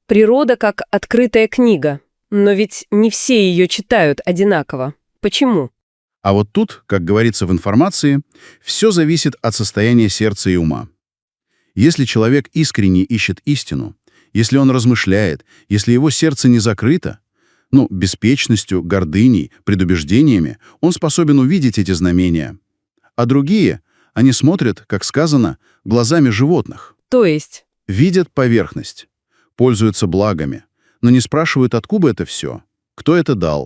Природа как открытая книга. Но ведь не все ее читают одинаково. Почему? А вот тут, как говорится в информации, все зависит от состояния сердца и ума. Если человек искренне ищет истину, если он размышляет, если его сердце не закрыто, беспечностью, гордыней, предубеждениями, он способен увидеть эти знамения. А другие, они смотрят, как сказано, глазами животных. То есть, Видят поверхность, пользуются благами, но не спрашивают, откуда это все, кто это дал,